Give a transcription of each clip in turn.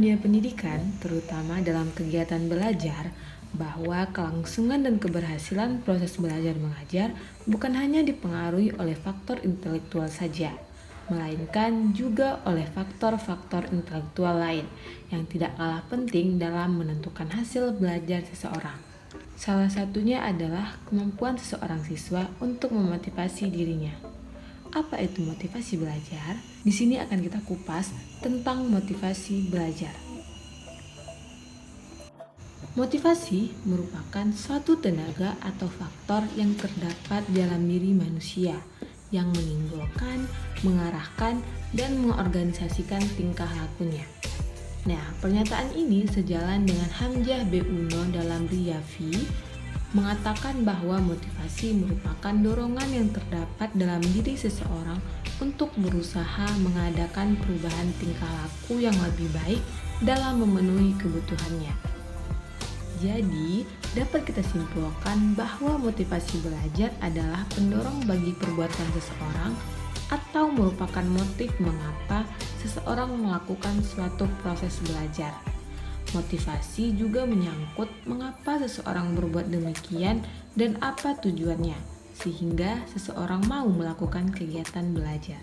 dunia pendidikan, terutama dalam kegiatan belajar, bahwa kelangsungan dan keberhasilan proses belajar mengajar bukan hanya dipengaruhi oleh faktor intelektual saja, melainkan juga oleh faktor-faktor intelektual lain yang tidak kalah penting dalam menentukan hasil belajar seseorang. Salah satunya adalah kemampuan seseorang siswa untuk memotivasi dirinya. Apa itu motivasi belajar? Di sini akan kita kupas tentang motivasi belajar. Motivasi merupakan suatu tenaga atau faktor yang terdapat dalam diri manusia yang menimbulkan, mengarahkan, dan mengorganisasikan tingkah lakunya. Nah, pernyataan ini sejalan dengan Hamzah B. Uno dalam Riyafi mengatakan bahwa motivasi merupakan dorongan yang terdapat dalam diri seseorang untuk berusaha mengadakan perubahan tingkah laku yang lebih baik dalam memenuhi kebutuhannya. Jadi, dapat kita simpulkan bahwa motivasi belajar adalah pendorong bagi perbuatan seseorang atau merupakan motif mengapa seseorang melakukan suatu proses belajar. Motivasi juga menyangkut mengapa seseorang berbuat demikian dan apa tujuannya, sehingga seseorang mau melakukan kegiatan belajar.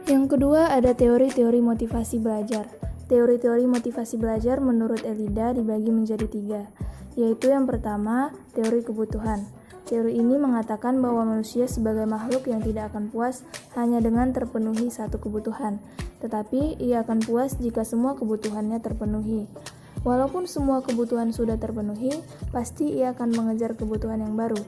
Yang kedua ada teori-teori motivasi belajar. Teori-teori motivasi belajar menurut Ellida dibagi menjadi 3, yaitu yang pertama, teori kebutuhan. Teori ini mengatakan bahwa manusia sebagai makhluk yang tidak akan puas hanya dengan terpenuhi satu kebutuhan, tetapi ia akan puas jika semua kebutuhannya terpenuhi. Walaupun semua kebutuhan sudah terpenuhi, pasti ia akan mengejar kebutuhan yang baru.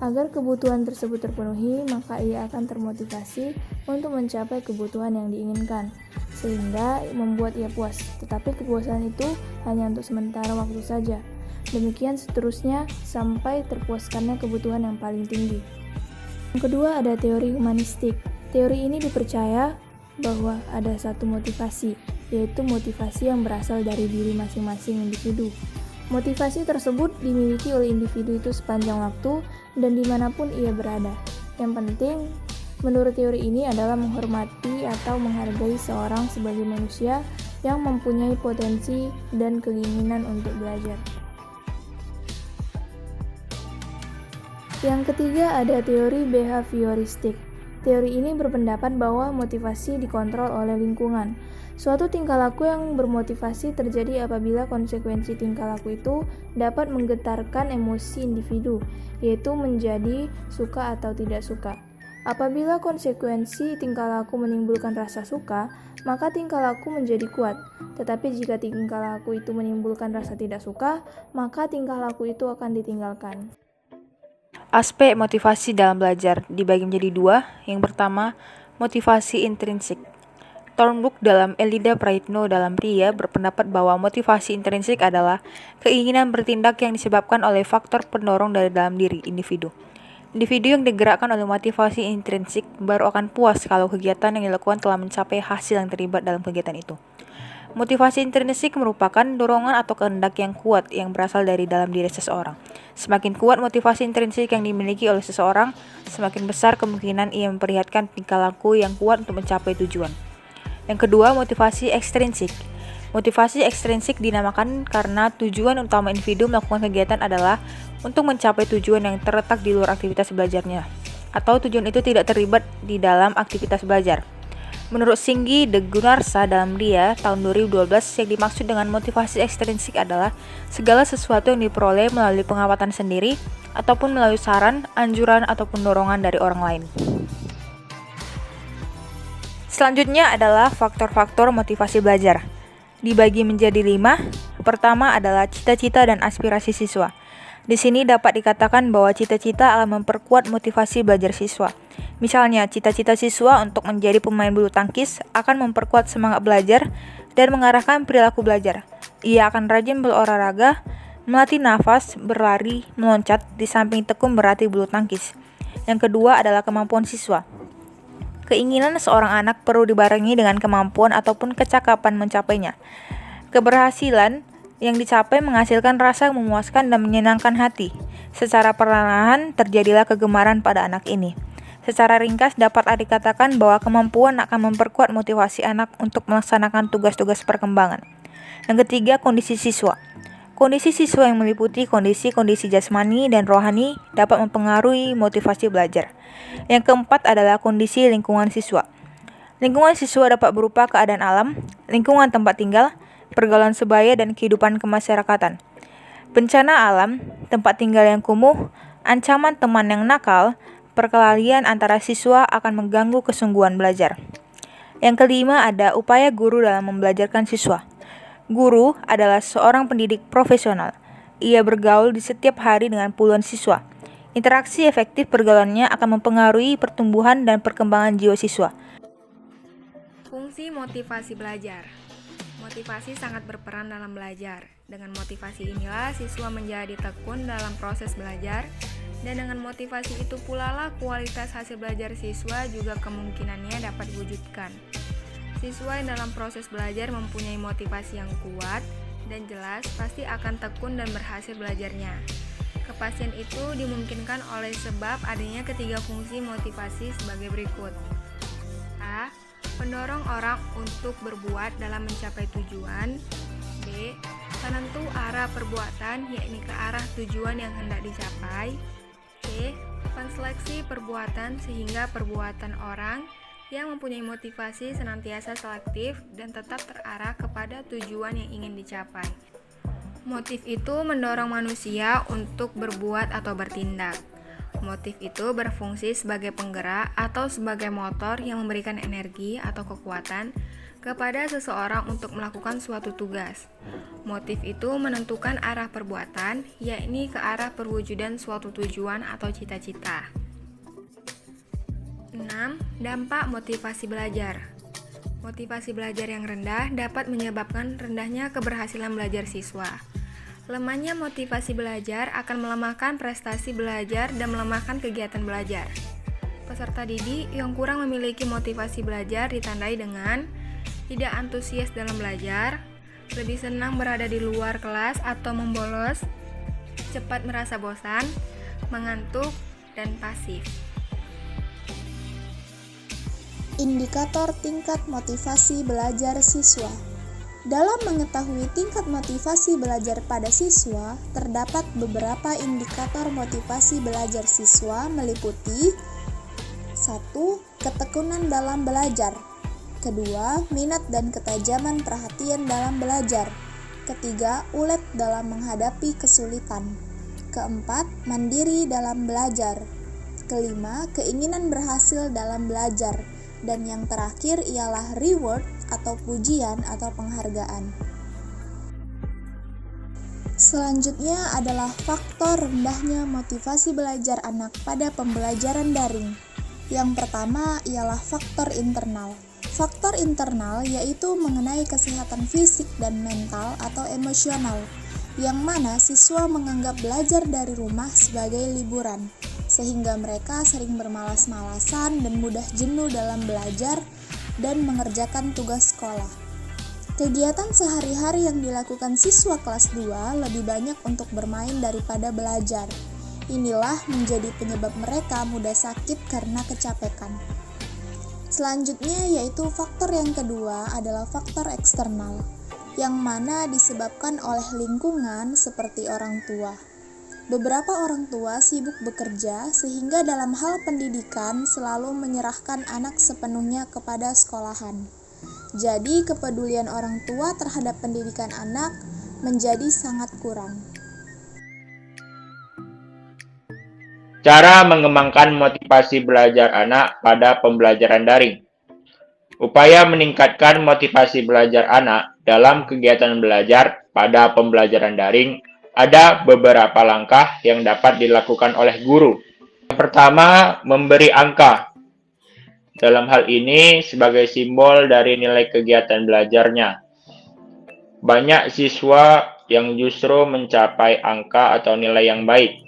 Agar kebutuhan tersebut terpenuhi, maka ia akan termotivasi untuk mencapai kebutuhan yang diinginkan, sehingga membuat ia puas. Tetapi kepuasan itu hanya untuk sementara waktu saja. Demikian seterusnya sampai terpuaskannya kebutuhan yang paling tinggi. Yang kedua ada teori humanistik. Teori ini dipercaya bahwa ada satu motivasi, yaitu motivasi yang berasal dari diri masing-masing individu. Motivasi tersebut dimiliki oleh individu itu sepanjang waktu dan dimanapun ia berada. Yang penting, menurut teori ini adalah menghormati atau menghargai seorang sebagai manusia yang mempunyai potensi dan keinginan untuk belajar. Yang ketiga ada teori behavioristik. Teori ini berpendapat bahwa motivasi dikontrol oleh lingkungan. Suatu tingkah laku yang bermotivasi terjadi apabila konsekuensi tingkah laku itu dapat menggetarkan emosi individu, yaitu menjadi suka atau tidak suka. Apabila konsekuensi tingkah laku menimbulkan rasa suka, maka tingkah laku menjadi kuat. Tetapi jika tingkah laku itu menimbulkan rasa tidak suka, maka tingkah laku itu akan ditinggalkan. Aspek motivasi dalam belajar dibagi menjadi 2. Yang pertama, motivasi intrinsik. Thornbrook dalam Ellida Praitno dalam Ria berpendapat bahwa motivasi intrinsik adalah keinginan bertindak yang disebabkan oleh faktor pendorong dari dalam diri individu. Individu yang digerakkan oleh motivasi intrinsik baru akan puas kalau kegiatan yang dilakukan telah mencapai hasil yang terlibat dalam kegiatan itu. Motivasi intrinsik merupakan dorongan atau kehendak yang kuat yang berasal dari dalam diri seseorang. Semakin kuat motivasi intrinsik yang dimiliki oleh seseorang, semakin besar kemungkinan ia memperlihatkan tingkah laku yang kuat untuk mencapai tujuan. Yang kedua, motivasi ekstrinsik. Motivasi ekstrinsik dinamakan karena tujuan utama individu melakukan kegiatan adalah untuk mencapai tujuan yang terletak di luar aktivitas belajarnya, atau tujuan itu tidak terlibat di dalam aktivitas belajar. Menurut Singgi de Gunarsa dalam Ria tahun 2012, yang dimaksud dengan motivasi ekstrinsik adalah segala sesuatu yang diperoleh melalui pengamatan sendiri ataupun melalui saran, anjuran, ataupun dorongan dari orang lain. Selanjutnya adalah faktor-faktor motivasi belajar. Dibagi menjadi 5. Pertama adalah cita-cita dan aspirasi siswa. Di sini dapat dikatakan bahwa cita-cita akan memperkuat motivasi belajar siswa. Misalnya, cita-cita siswa untuk menjadi pemain bulu tangkis akan memperkuat semangat belajar dan mengarahkan perilaku belajar. Ia akan rajin berolahraga, melatih nafas, berlari, meloncat, di samping tekun berlatih bulu tangkis. Yang kedua adalah kemampuan siswa. Keinginan seorang anak perlu dibarengi dengan kemampuan ataupun kecakapan mencapainya. Keberhasilan yang dicapai menghasilkan rasa memuaskan dan menyenangkan hati. Secara perlahan terjadilah kegemaran pada anak ini. Secara ringkas dapat dikatakan bahwa kemampuan akan memperkuat motivasi anak untuk melaksanakan tugas-tugas perkembangan. Yang ketiga, kondisi siswa. Kondisi siswa yang meliputi kondisi-kondisi jasmani dan rohani dapat mempengaruhi motivasi belajar. Yang keempat adalah kondisi lingkungan siswa. Lingkungan siswa dapat berupa keadaan alam, lingkungan tempat tinggal, pergaulan sebaya, dan kehidupan kemasyarakatan. Bencana alam, tempat tinggal yang kumuh, ancaman teman yang nakal, perkelahian antara siswa akan mengganggu kesungguhan belajar. Yang kelima ada upaya guru dalam membelajarkan siswa. Guru adalah seorang pendidik profesional. Ia bergaul di setiap hari dengan puluhan siswa. Interaksi efektif pergaulannya akan mempengaruhi pertumbuhan dan perkembangan jiwa siswa. Fungsi motivasi belajar. Motivasi sangat berperan dalam belajar. Dengan motivasi inilah siswa menjadi tekun dalam proses belajar, dan dengan motivasi itu pula lah kualitas hasil belajar siswa juga kemungkinannya dapat diwujudkan. Siswa yang dalam proses belajar mempunyai motivasi yang kuat dan jelas pasti akan tekun dan berhasil belajarnya. Kepastian itu dimungkinkan oleh sebab adanya ketiga fungsi motivasi sebagai berikut. A. Pendorong orang untuk berbuat dalam mencapai tujuan. B. Penentu arah perbuatan, yakni ke arah tujuan yang hendak dicapai. C. Penseleksi perbuatan sehingga perbuatan orang yang mempunyai motivasi senantiasa selektif dan tetap terarah kepada tujuan yang ingin dicapai. Motif itu mendorong manusia untuk berbuat atau bertindak. Motif itu berfungsi sebagai penggerak atau sebagai motor yang memberikan energi atau kekuatan kepada seseorang untuk melakukan suatu tugas. Motif itu menentukan arah perbuatan, yakni ke arah perwujudan suatu tujuan atau cita-cita. 6. Dampak motivasi belajar. Motivasi belajar yang rendah dapat menyebabkan rendahnya keberhasilan belajar siswa. Lemahnya motivasi belajar akan melemahkan prestasi belajar dan melemahkan kegiatan belajar. Peserta didik yang kurang memiliki motivasi belajar ditandai dengan tidak antusias dalam belajar, lebih senang berada di luar kelas atau membolos, cepat merasa bosan, mengantuk, dan pasif. Indikator tingkat motivasi belajar siswa. Dalam mengetahui tingkat motivasi belajar pada siswa, terdapat beberapa indikator motivasi belajar siswa meliputi 1. Ketekunan dalam belajar. Kedua, minat dan ketajaman perhatian dalam belajar. Ketiga, ulet dalam menghadapi kesulitan. Keempat, mandiri dalam belajar. Kelima, keinginan berhasil dalam belajar. Dan yang terakhir ialah reward atau pujian atau penghargaan. Selanjutnya adalah faktor rendahnya motivasi belajar anak pada pembelajaran daring. Yang pertama ialah faktor internal. Faktor internal yaitu mengenai kesehatan fisik dan mental atau emosional, yang mana siswa menganggap belajar dari rumah sebagai liburan, sehingga mereka sering bermalas-malasan dan mudah jenuh dalam belajar dan mengerjakan tugas sekolah. Kegiatan sehari-hari yang dilakukan siswa kelas 2 lebih banyak untuk bermain daripada belajar. Inilah menjadi penyebab mereka mudah sakit karena kecapekan. Selanjutnya yaitu faktor yang kedua adalah faktor eksternal, yang mana disebabkan oleh lingkungan seperti orang tua. Beberapa orang tua sibuk bekerja sehingga dalam hal pendidikan selalu menyerahkan anak sepenuhnya kepada sekolahan. Jadi kepedulian orang tua terhadap pendidikan anak menjadi sangat kurang. Cara mengembangkan motivasi belajar anak pada pembelajaran daring. Upaya meningkatkan motivasi belajar anak dalam kegiatan belajar pada pembelajaran daring ada beberapa langkah yang dapat dilakukan oleh guru. Yang pertama, memberi angka. Dalam hal ini sebagai simbol dari nilai kegiatan belajarnya. Banyak siswa yang justru mencapai angka atau nilai yang baik.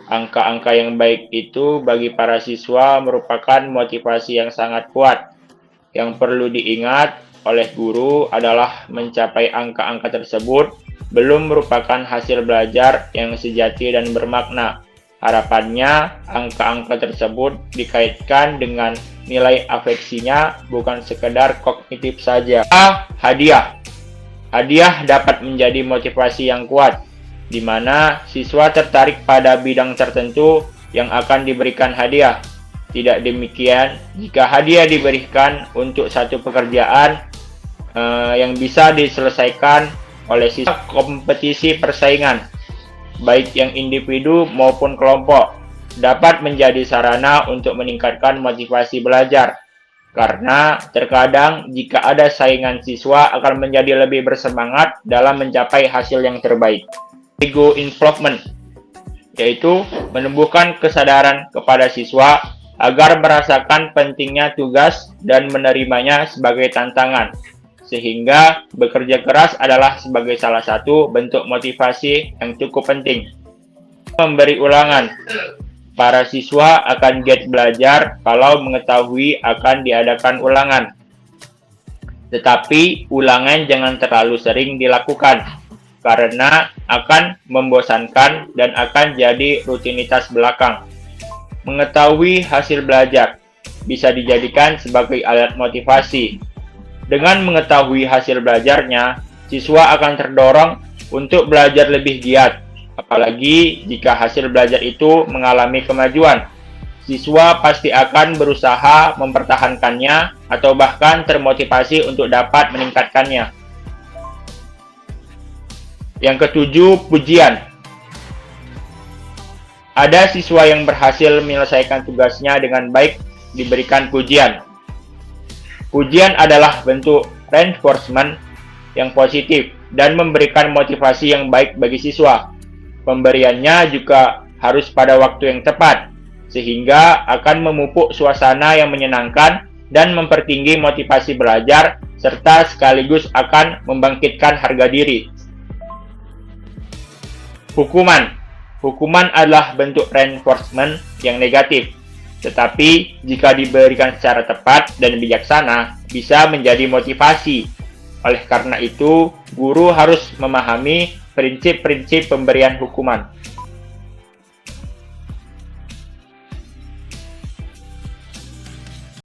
Angka-angka yang baik itu bagi para siswa merupakan motivasi yang sangat kuat. Yang perlu diingat oleh guru adalah mencapai angka-angka tersebut belum merupakan hasil belajar yang sejati dan bermakna. Harapannya, angka-angka tersebut dikaitkan dengan nilai afeksinya, bukan sekedar kognitif saja. Hadiah. Hadiah dapat menjadi motivasi yang kuat, di mana siswa tertarik pada bidang tertentu yang akan diberikan hadiah. Tidak demikian, jika hadiah diberikan untuk satu pekerjaan yang bisa diselesaikan oleh siswa, kompetisi persaingan, baik yang individu maupun kelompok, dapat menjadi sarana untuk meningkatkan motivasi belajar. Karena terkadang jika ada saingan, siswa akan menjadi lebih bersemangat dalam mencapai hasil yang terbaik. Ego involvement, yaitu menumbuhkan kesadaran kepada siswa agar merasakan pentingnya tugas dan menerimanya sebagai tantangan, sehingga bekerja keras adalah sebagai salah satu bentuk motivasi yang cukup penting. Memberi ulangan. Para siswa akan giat belajar kalau mengetahui akan diadakan ulangan. Tetapi ulangan jangan terlalu sering dilakukan, karena akan membosankan dan akan jadi rutinitas belakang. Mengetahui hasil belajar bisa dijadikan sebagai alat motivasi. Dengan mengetahui hasil belajarnya, siswa akan terdorong untuk belajar lebih giat, apalagi jika hasil belajar itu mengalami kemajuan. Siswa pasti akan berusaha mempertahankannya atau bahkan termotivasi untuk dapat meningkatkannya. Yang ketujuh, pujian. Ada siswa yang berhasil menyelesaikan tugasnya dengan baik diberikan pujian. Pujian adalah bentuk reinforcement yang positif dan memberikan motivasi yang baik bagi siswa. Pemberiannya juga harus pada waktu yang tepat, sehingga akan memupuk suasana yang menyenangkan dan mempertinggi motivasi belajar, serta sekaligus akan membangkitkan harga diri. Hukuman. Hukuman adalah bentuk reinforcement yang negatif, tetapi jika diberikan secara tepat dan bijaksana, bisa menjadi motivasi. Oleh karena itu, guru harus memahami prinsip-prinsip pemberian hukuman.